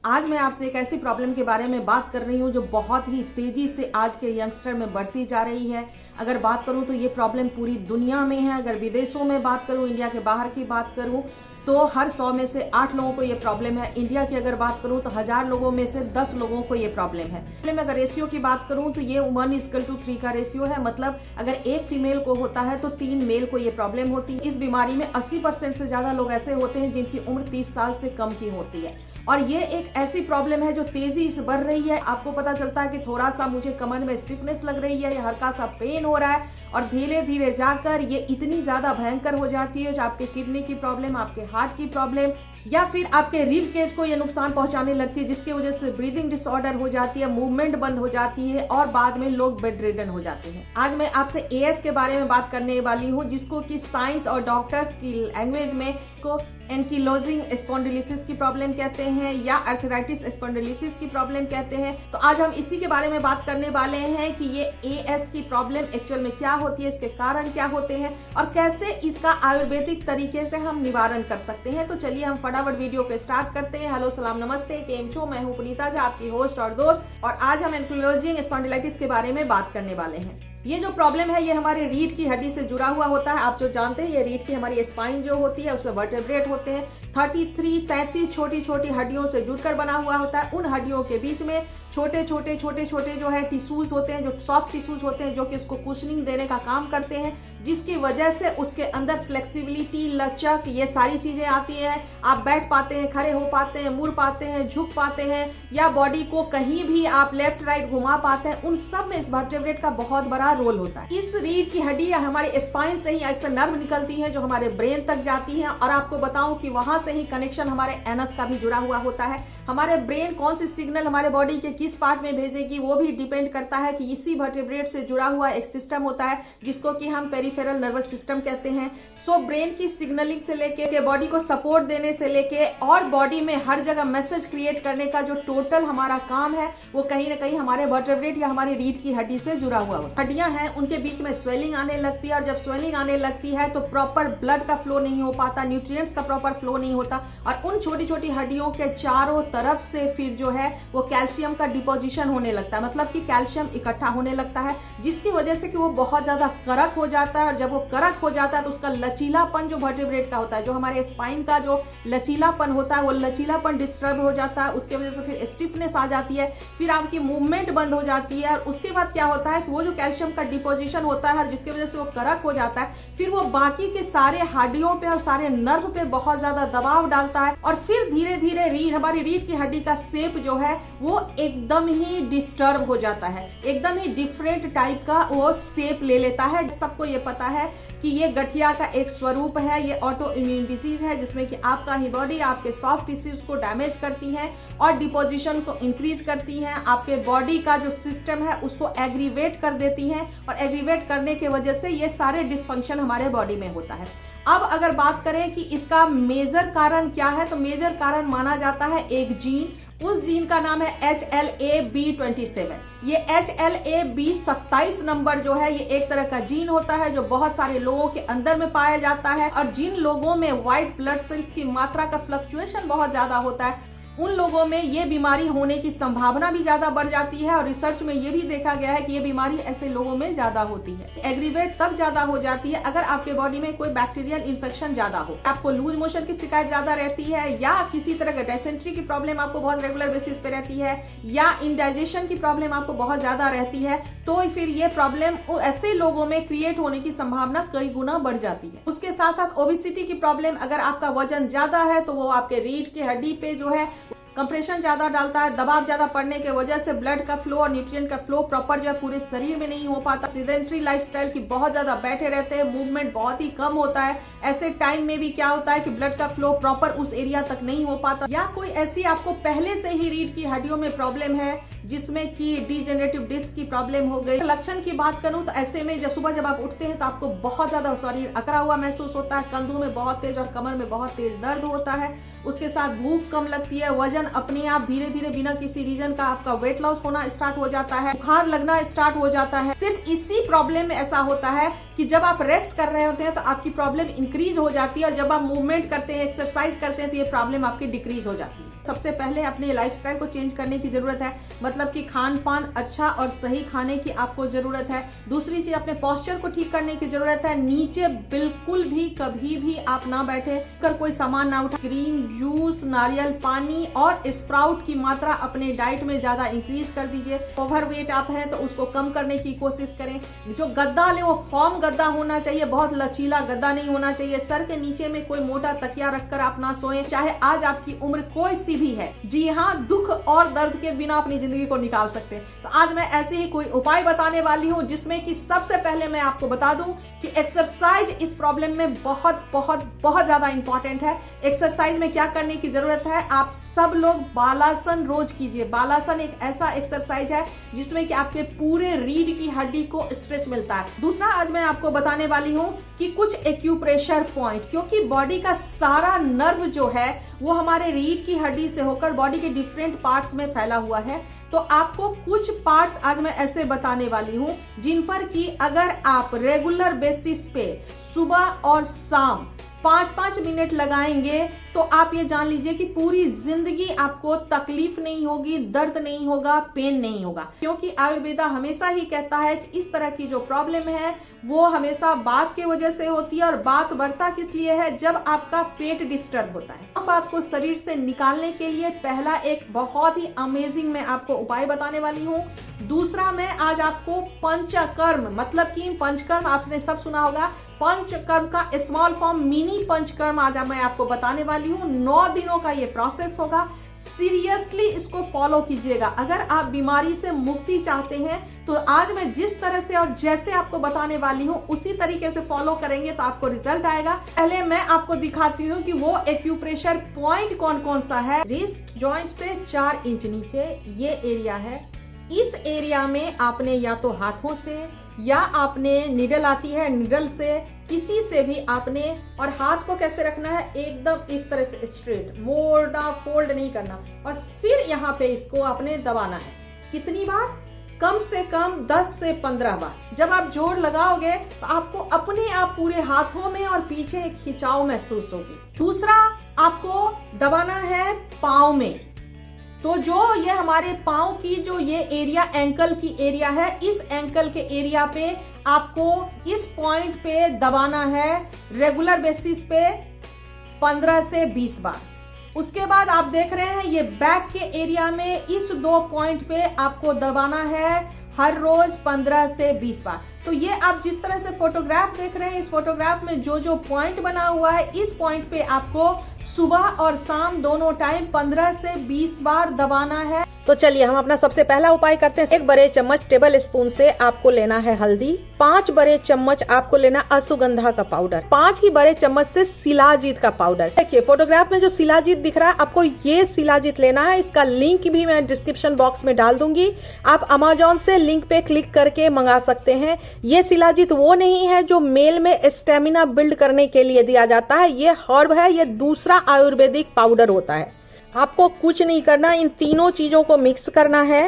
आज मैं आपसे एक ऐसी प्रॉब्लम के बारे में बात कर रही हूँ जो बहुत ही तेजी से आज के यंगस्टर में बढ़ती जा रही है। अगर बात करूँ तो ये प्रॉब्लम पूरी दुनिया में है। अगर विदेशों में बात करूँ, इंडिया के बाहर की बात करूँ तो हर 100 में से 8 लोगों को ये प्रॉब्लम है। इंडिया की अगर बात करूँ तो 1000 लोगों में से 10 लोगों को ये प्रॉब्लम है। अगर रेशियो की बात करूँ तो ये 1:3 का रेशियो है। मतलब अगर एक फीमेल को होता है तो 3 मेल को ये प्रॉब्लम होती है। इस बीमारी में 80% से ज्यादा लोग ऐसे होते हैं जिनकी उम्र 30 साल से कम की होती है। और ये एक ऐसी प्रॉब्लम है जो तेजी से बढ़ रही है। आपको पता चलता है कि थोड़ा सा मुझे कमर में स्टिफनेस लग रही है या हल्का सा पेन हो रहा है, और धीरे धीरे जाकर ये इतनी ज्यादा भयंकर हो जाती है जो आपके किडनी की प्रॉब्लम, आपके हार्ट की प्रॉब्लम या फिर आपके रिब केज को ये नुकसान पहुंचाने लगती है, जिसकी वजह से ब्रीदिंग डिसऑर्डर हो जाती है, मूवमेंट बंद हो जाती है और बाद में लोग बेड रिडन हो जाते हैं। आज मैं आपसे एएस के बारे में बात करने वाली हूँ, जिसको कि साइंस और डॉक्टर्स की लैंग्वेज में को एंकिलोजिंग स्पॉन्डिलोसिस की प्रॉब्लम कहते हैं या आर्थराइटिस स्पॉन्डिलोसिस की प्रॉब्लम कहते हैं। तो आज हम इसी के बारे में बात करने वाले हैं कि ये एएस की प्रॉब्लम एक्चुअल में क्या होती है, इसके कारण क्या होते हैं और कैसे इसका आयुर्वेदिक तरीके से हम निवारण कर सकते हैं। तो चलिए हम फटाफट वीडियो को स्टार्ट करते हैं। हेलो, सलाम, नमस्ते, केम छो, मैं हूं पुनीता झा, आपकी होस्ट और दोस्त, और आज हम एंकिलोजिंग स्पॉन्डिलाइटिस के बारे में बात करने वाले हैं। ये जो प्रॉब्लम है ये हमारे रीढ़ की हड्डी से जुड़ा हुआ होता है। आप जो जानते हैं, ये रीढ़ की हमारी स्पाइन जो होती है उसमें वर्टेब्रेट होते हैं। 33 छोटी छोटी हड्डियों से जुड़कर बना हुआ होता है। उन हड्डियों के बीच में छोटे छोटे जो है टिश्यूज होते हैं, जो सॉफ्ट टिश्यूज होते हैं, जो कि उसको कुशनिंग देने का काम करते हैं, जिसकी वजह से उसके अंदर फ्लेक्सिबिलिटी, लचक, ये सारी चीजें आती है। आप बैठ पाते हैं, खड़े हो पाते हैं, मुड़ पाते हैं, झुक पाते हैं, या बॉडी को कहीं भी आप लेफ्ट राइट घुमा पाते हैं। उन सब में इस वर्टेब्रेट का बहुत बड़ा रोल होता है। इस रीढ़ की हड्डी या हमारे स्पाइन से ही ऐसे नर्व निकलती है जो हमारे ब्रेन तक जाती है। और आपको बताऊं कि वहां से ही कनेक्शन हमारे एनस का भी जुड़ा हुआ होता है। हमारे ब्रेन कौन सी सिग्नल हमारे बॉडी के किस पार्ट में भेजेगी वो भी डिपेंड करता है कि इसी वर्टेब्रेट से जुड़ा हुआ एक सिस्टम होता है जिसको कि हम पेरिफेरल नर्वस सिस्टम कहते हैं। सो ब्रेन की सिग्नलिंग से लेके बॉडी को सपोर्ट देने से लेके और बॉडी में हर जगह मैसेज क्रिएट करने का जो टोटल हमारा काम है वो कहीं ना कहीं हमारे वर्टेब्रेट या हमारी रीढ़ की हड्डी से जुड़ा हुआ होता है। हड्डियां हैं, उनके बीच में स्वेलिंग आने लगती है, और जब स्वेलिंग आने लगती है तो प्रॉपर ब्लड का फ्लो नहीं हो पाता, न्यूट्रिएंट्स का प्रॉपर फ्लो नहीं होता, और उन छोटी छोटी हड्डियों के चारों तरफ से फिर जो है वो कैल्शियम का डिपोजिशन होने लगता है। मतलब कि कैल्शियम इकट्ठा होने लगता है, जिसकी वजह से कि वो बहुत ज्यादा करक हो जाता है। और जब वो करक हो जाता है तो उसका लचीलापन जो वर्टेब्रेट का होता है, जो हमारे स्पाइन का जो लचीलापन होता है, वो लचीलापन डिस्टर्ब हो जाता है। उसके वजह से फिर स्टिफनेस आ जाती है, फिर आपकी मूवमेंट बंद हो जाती है। और उसके बाद क्या होता है कि वो जो कैल्शियम का डिपोजिशन होता है, जिसकी वजह से वो करक हो जाता है, फिर वो बाकी के सारे हड्डियों पे और सारे नर्व पे बहुत ज्यादा दबाव डालता है, और फिर धीरे धीरे हमारी रीढ़ की हड्डी का शेप जो है वो एकदम ही डिस्टर्ब हो जाता है, एकदम ही डिफरेंट टाइप का वो शेप ले लेता है। सबको ये पता है कि ये गठिया का एक स्वरूप है, ये ऑटो इम्यून डिजीज है, जिसमें कि आपका ही बॉडी आपके सॉफ्ट टिश्यूज को डैमेज करती है और डिपोजिशन को इंक्रीज करती है। आपके बॉडी का जो सिस्टम है उसको एग्रीवेट कर देती है, और एग्रीवेट करने की वजह से ये सारे डिसफंक्शन हमारे बॉडी में होता है। अब अगर बात करें कि इसका मेजर कारण क्या है, तो मेजर कारण माना जाता है एक जीन। उस जीन का नाम है HLA-B27। ये HLA-B27 नंबर जो है ये एक तरह का जीन होता है जो बहुत सारे लोगों के अंदर में पाया जाता है। और जिन लोगों में व्हाइट ब्लड सेल्स की मात्रा का फ्लक्चुएशन बहुत ज्यादा होता है, उन लोगों में ये बीमारी होने की संभावना भी ज्यादा बढ़ जाती है। और रिसर्च में ये भी देखा गया है कि ये बीमारी ऐसे लोगों में ज्यादा होती है। एग्रीवेट तब ज्यादा हो जाती है अगर आपके बॉडी में कोई बैक्टीरियल इन्फेक्शन ज्यादा हो, आपको लूज मोशन की शिकायत ज्यादा रहती है, या किसी तरह का डायसेंट्री की प्रॉब्लम आपको बहुत रेगुलर बेसिस पे रहती है, या इंडाइजेशन की प्रॉब्लम आपको बहुत ज्यादा रहती है, तो फिर ये प्रॉब्लम ऐसे लोगों में क्रिएट होने की संभावना कई गुना बढ़ जाती है। उसके साथ साथ ओबेसिटी की प्रॉब्लम, अगर आपका वजन ज्यादा है तो वो आपके रीढ़ की हड्डी पे जो है कंप्रेशन ज्यादा डालता है। दबाव ज्यादा पड़ने की वजह से ब्लड का फ्लो और न्यूट्रिएंट का फ्लो प्रॉपर जो है पूरे शरीर में नहीं हो पाता। सीडेंट्री लाइफस्टाइल की बहुत ज्यादा बैठे रहते हैं, मूवमेंट बहुत ही कम होता है। ऐसे टाइम में भी क्या होता है कि ब्लड का फ्लो प्रॉपर उस एरिया तक नहीं हो पाता। या कोई ऐसी आपको पहले से ही रीढ़ की हड्डियों में प्रॉब्लम है जिसमें कि डीजेनरेटिव डिस्क की प्रॉब्लम हो गई। लक्षण की बात करूं तो ऐसे में जब आप उठते हैं तो आपको बहुत ज्यादा शरीर अकड़ा हुआ महसूस होता है, कंधों में बहुत तेज और कमर में बहुत तेज दर्द होता है। उसके साथ भूख कम लगती है, वजन अपने आप धीरे धीरे बिना किसी रीजन का आपका वेट लॉस होना स्टार्ट हो जाता है, बुखार लगना स्टार्ट हो जाता है। सिर्फ इसी प्रॉब्लम में ऐसा होता है कि जब आप रेस्ट कर रहे होते हैं तो आपकी प्रॉब्लम इंक्रीज हो जाती है, और जब आप मूवमेंट करते हैं, एक्सरसाइज करते हैं, तो ये प्रॉब्लम आपकी डिक्रीज हो जाती है। सबसे पहले अपने लाइफस्टाइल को चेंज करने की जरूरत है, मतलब कि खान पान अच्छा और सही खाने की आपको जरूरत है। दूसरी चीज, अपने पोस्चर को ठीक करने की जरूरत है। नीचे बिल्कुल भी कभी भी आप ना बैठे कर कोई सामान ना उठा। ग्रीन जूस, नारियल पानी और स्प्राउट की मात्रा अपने डाइट में ज्यादा इंक्रीज कर दीजिए। ओवरवेट आप हैं तो उसको कम करने की कोशिश करें। जो गद्दा ले वो फॉर्म गद्दा होना चाहिए, बहुत लचीला गद्दा नहीं होना चाहिए। सर के नीचे में कोई मोटा तकिया रखकर आप ना सोएं, चाहे आज आपकी उम्र कोई सी भी है। जी हाँ, दुख और दर्द के बिना अपनी जिंदगी को निकाल सकते हैं। तो आज मैं ऐसे ही कोई उपाय बताने वाली हूँ, जिसमें कि सबसे पहले मैं आपको बता दूं कि एक्सरसाइज इस प्रॉब्लम में बहुत बहुत बहुत ज्यादा इंपॉर्टेंट है। एक्सरसाइज में क्या करने की जरूरत है, आप सब लोग बालासन रोज कीजिए। बालासन एक ऐसा एक्सरसाइज है जिसमें कि आपके पूरे रीढ़ की हड्डी को स्ट्रेच मिलता है। दूसरा, आज मैं आपको बताने वाली हूँ कि कुछ एक्यूप्रेशर पॉइंट, क्योंकि बॉडी का सारा नर्व जो है वो हमारे रीढ़ की हड्डी से होकर बॉडी के डिफरेंट पार्ट्स में फैला हुआ है। तो आपको कुछ पार्ट्स आज मैं ऐसे बताने वाली हूँ जिन पर कि अगर आप रेगुलर बेसिस पे सुबह और शाम 5-5 मिनट लगाएंगे तो आप ये जान लीजिए कि पूरी जिंदगी आपको तकलीफ नहीं होगी, दर्द नहीं होगा, पेन नहीं होगा। क्योंकि आयुर्वेदा हमेशा ही कहता है कि इस तरह की जो प्रॉब्लम है वो हमेशा बात की वजह से होती है, और बात बढ़ता किस लिए है, जब आपका पेट डिस्टर्ब होता है। अब आपको शरीर से निकालने के लिए पहला एक बहुत ही अमेजिंग मैं आपको उपाय बताने वाली हूँ। दूसरा, मैं आज आपको पंचकर्म, मतलब कि पंचकर्म आपने सब सुना होगा, पंचकर्म का स्मॉल फॉर्म मिनी पंचकर्म आज मैं आपको बताने वाली हूँ। 9 दिनों का ये प्रोसेस होगा। सीरियसली इसको फॉलो कीजिएगा। अगर आप बीमारी से मुक्ति चाहते हैं तो आज मैं जिस तरह से और जैसे आपको बताने वाली हूँ उसी तरीके से फॉलो करेंगे तो आपको रिजल्ट आएगा। पहले मैं आपको दिखाती हूँ कि वो एक्यूप्रेशर पॉइंट कौन कौन सा है। रिस्ट जॉइंट से 4 इंच नीचे ये एरिया है। इस एरिया में आपने या तो हाथों से या आपने निडल आती है, निडल से किसी से भी आपने, और हाथ को कैसे रखना है, एकदम इस तरह से स्ट्रेट, मोड़ना, फोल्ड नहीं करना, और फिर यहाँ पे इसको आपने दबाना है। कितनी बार? कम से कम 10 से 15 बार। जब आप जोर लगाओगे तो आपको अपने आप पूरे हाथों में और पीछे एक खिंचाव महसूस होगी। दूसरा, आपको दबाना है पाँव में। तो जो ये हमारे पाँव की जो ये एरिया एंकल की एरिया है, इस एंकल के एरिया पे आपको इस पॉइंट पे दबाना है रेगुलर बेसिस पे 15 से 20 बार। उसके बाद आप देख रहे हैं ये बैक के एरिया में इस 2 पॉइंट पे आपको दबाना है हर रोज 15 से 20 बार। तो ये आप जिस तरह से फोटोग्राफ देख रहे हैं, इस फोटोग्राफ में जो जो पॉइंट बना हुआ है, इस पॉइंट पे आपको सुबह और शाम दोनों टाइम 15 से 20 बार दबाना है। तो चलिए हम अपना सबसे पहला उपाय करते हैं। 1 बड़े चम्मच टेबल स्पून से आपको लेना है हल्दी। 5 बड़े चम्मच आपको लेना अश्वगंधा का पाउडर। 5 ही बड़े चम्मच से शिलाजीत का पाउडर। देखिए फोटोग्राफ में जो शिलाजीत दिख रहा है, आपको ये शिलाजीत लेना है। इसका लिंक भी मैं डिस्क्रिप्शन बॉक्स में डाल दूंगी। आप अमेजोन से लिंक पे क्लिक करके मंगा सकते हैं। ये शिलाजीत वो नहीं है जो मेल में स्टेमिना बिल्ड करने के लिए दिया जाता है। ये हर्ब है, ये दूसरा आयुर्वेदिक पाउडर होता है। आपको कुछ नहीं करना, इन तीनों चीजों को मिक्स करना है।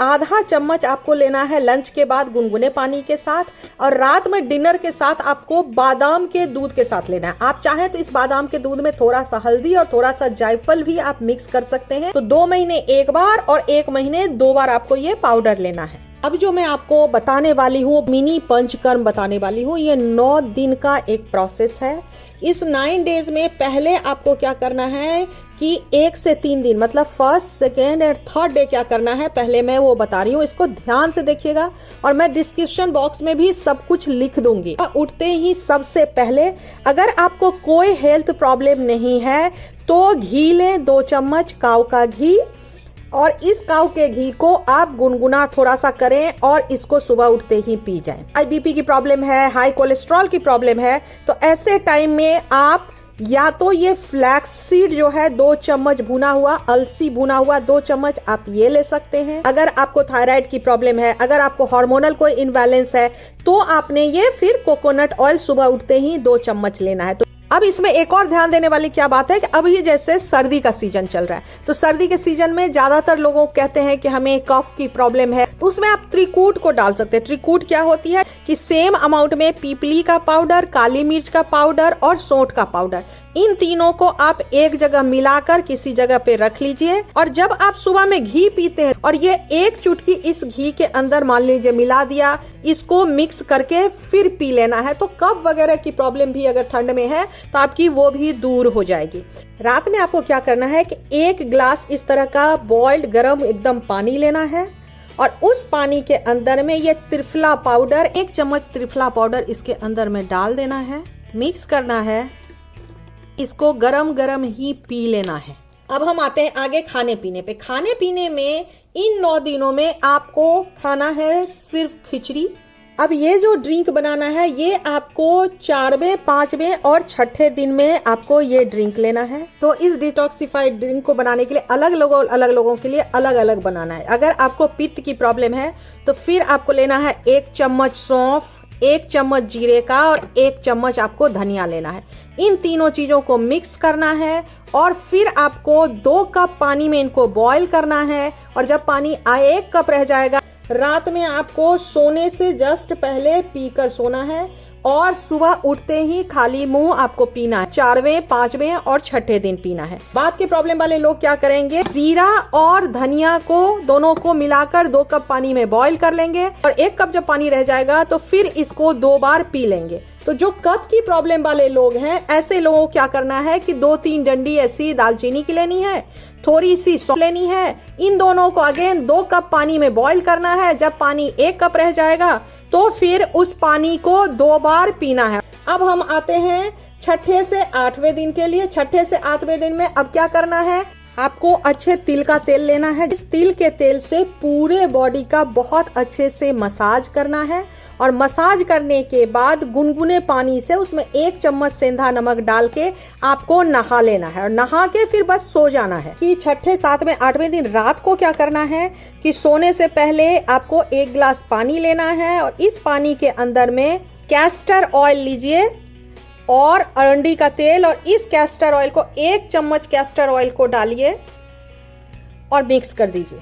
आधा चम्मच आपको लेना है लंच के बाद गुनगुने पानी के साथ, और रात में डिनर के साथ आपको बादाम के दूध के साथ लेना है। आप चाहें तो इस बादाम के दूध में थोड़ा सा हल्दी और थोड़ा सा जायफल भी आप मिक्स कर सकते हैं। तो 2 महीने 1 बार और 1 महीने 2 बार आपको ये पाउडर लेना है। अब जो मैं आपको बताने वाली हूँ, मिनी पंचकर्म बताने वाली हूँ, ये 9 दिन का एक प्रोसेस है। इस 9 डेज में पहले आपको क्या करना है कि 1 से 3 दिन, मतलब फर्स्ट, सेकेंड और थर्ड डे क्या करना है, पहले मैं वो बता रही हूँ। इसको ध्यान से देखिएगा और मैं डिस्क्रिप्शन बॉक्स में भी सब कुछ लिख दूंगी। उठते ही सबसे पहले, अगर आपको कोई हेल्थ प्रॉब्लम नहीं है तो घी लें, 2 चम्मच काऊ का घी, और इस काऊ के घी को आप गुनगुना थोड़ा सा करें और इसको सुबह उठते ही पी जाएं। हाई बीपी की प्रॉब्लम है, हाई कोलेस्ट्रॉल की प्रॉब्लम है, तो ऐसे टाइम में आप या तो ये फ्लैक्स सीड जो है 2 चम्मच भुना हुआ, अलसी भुना हुआ 2 चम्मच आप ये ले सकते हैं। अगर आपको थायराइड की प्रॉब्लम है, अगर आपको हार्मोनल कोई इनबैलेंस है, तो आपने ये फिर कोकोनट ऑयल सुबह उठते ही 2 चम्मच लेना है। तो अब इसमें एक और ध्यान देने वाली क्या बात है कि अभी जैसे सर्दी का सीजन चल रहा है, तो सर्दी के सीजन में ज्यादातर लोगों कहते हैं कि हमें कफ की प्रॉब्लम है, तो उसमें आप त्रिकूट को डाल सकते हैं। त्रिकूट क्या होती है कि सेम अमाउंट में पीपली का पाउडर, काली मिर्च का पाउडर और सौंठ का पाउडर, इन तीनों को आप एक जगह मिलाकर किसी जगह पे रख लीजिए। और जब आप सुबह में घी पीते हैं और ये एक चुटकी इस घी के अंदर मान लीजिए मिला दिया, इसको मिक्स करके फिर पी लेना है, तो कफ वगैरह की प्रॉब्लम भी अगर ठंड में है तो आपकी वो भी दूर हो जाएगी। रात में आपको क्या करना है कि 1 ग्लास इस तरह का बॉइल्ड गर्म एकदम पानी लेना है और उस पानी के अंदर में ये त्रिफला पाउडर, 1 चम्मच त्रिफला पाउडर इसके अंदर में डाल देना है, मिक्स करना है, इसको गरम गरम ही पी लेना है। अब हम आते हैं आगे खाने पीने पे। खाने पीने में इन 9 दिनों में आपको खाना है सिर्फ खिचड़ी। अब ये जो ड्रिंक बनाना है ये आपको 4वें, 5वें और 6ठे दिन में आपको ये ड्रिंक लेना है। तो इस डिटॉक्सिफाइड ड्रिंक को बनाने के लिए अलग लोगों के लिए अलग अलग बनाना है। अगर आपको पित्त की प्रॉब्लम है तो फिर आपको लेना है 1 चम्मच सौंफ, 1 चम्मच जीरे का और 1 चम्मच आपको धनिया लेना है। इन तीनों चीजों को मिक्स करना है और फिर आपको 2 कप पानी में इनको बॉईल करना है। और जब पानी 1 कप रह जाएगा, रात में आपको सोने से जस्ट पहले पीकर सोना है और सुबह उठते ही खाली मुंह आपको पीना है। 4वें, 5वें और 6ठे दिन पीना है। बात के प्रॉब्लम वाले लोग क्या करेंगे, जीरा और धनिया को दोनों को मिलाकर 2 कप पानी में बॉईल कर लेंगे और 1 कप जब पानी रह जाएगा तो फिर इसको 2 बार पी लेंगे। तो जो कफ की प्रॉब्लम वाले लोग हैं, ऐसे लोगों को क्या करना है कि 2-3 डंडी ऐसी दालचीनी की लेनी है, थोड़ी सी सौंफ लेनी है, इन दोनों को अगेन 2 कप पानी में बॉईल करना है। जब पानी 1 कप रह जाएगा तो फिर उस पानी को 2 बार पीना है। अब हम आते हैं 6ठे से 8वें दिन के लिए। 6ठे से 8वें दिन में अब क्या करना है, आपको अच्छे तिल का तेल लेना है। इस तिल के तेल से पूरे बॉडी का बहुत अच्छे से मसाज करना है और मसाज करने के बाद गुनगुने पानी से उसमें 1 चम्मच सेंधा नमक डाल के आपको नहा लेना है और नहा के फिर बस सो जाना है। कि 6ठे, 7वें, 8वें दिन रात को क्या करना है कि सोने से पहले आपको 1 गिलास पानी लेना है और इस पानी के अंदर में कैस्टर ऑयल लीजिए और अरंडी का तेल, और इस कैस्टर ऑयल को 1 चम्मच कैस्टर ऑयल को डालिए और मिक्स कर दीजिए।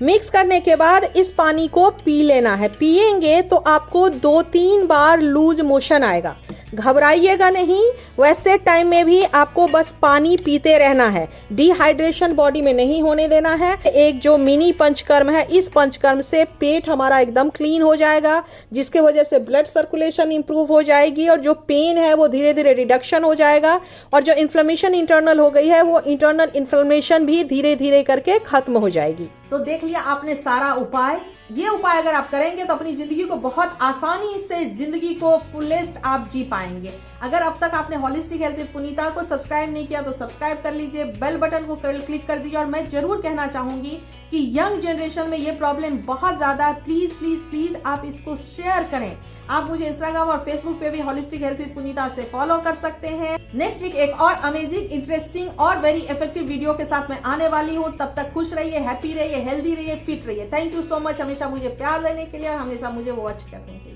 मिक्स करने के बाद इस पानी को पी लेना है। पिएंगे तो आपको 2-3 बार लूज मोशन आएगा, घबराइएगा नहीं। वैसे टाइम में भी आपको बस पानी पीते रहना है, डिहाइड्रेशन बॉडी में नहीं होने देना है। एक जो मिनी पंचकर्म है, इस पंचकर्म से पेट हमारा एकदम क्लीन हो जाएगा, जिसके वजह से ब्लड सर्कुलेशन इंप्रूव हो जाएगी और जो पेन है वो धीरे धीरे रिडक्शन हो जाएगा और जो इन्फ्लेमेशन इंटरनल हो गई है वो इंटरनल इन्फ्लेमेशन भी धीरे धीरे करके खत्म हो जाएगी। तो देख लिया आपने सारा उपाय। ये उपाय अगर आप करेंगे तो अपनी जिंदगी को बहुत आसानी से, जिंदगी को फुलेस्ट आप जी पाएंगे। अगर अब तक आपने होलिस्टिक हेल्थ विद पुनीता को सब्सक्राइब नहीं किया तो सब्सक्राइब कर लीजिए, बेल बटन को क्लिक कर दीजिए। और मैं जरूर कहना चाहूंगी कि यंग जनरेशन में ये प्रॉब्लम बहुत ज्यादा है। प्लीज प्लीज प्लीज आप इसको शेयर करें। आप मुझे इंस्टाग्राम और फेसबुक पे भी होलिस्टिक हेल्थ विद पुनीता से फॉलो कर सकते हैं। नेक्स्ट वीक एक और अमेजिंग, इंटरेस्टिंग और वेरी इफेक्टिव वीडियो के साथ मैं आने वाली हूँ। तब तक खुश रहिए, हैप्पी रहिए, हेल्दी रहिए, फिट रहिए। थैंक यू सो मच हमेशा मुझे प्यार देने के लिए और हमेशा मुझे वॉच करने के लिए।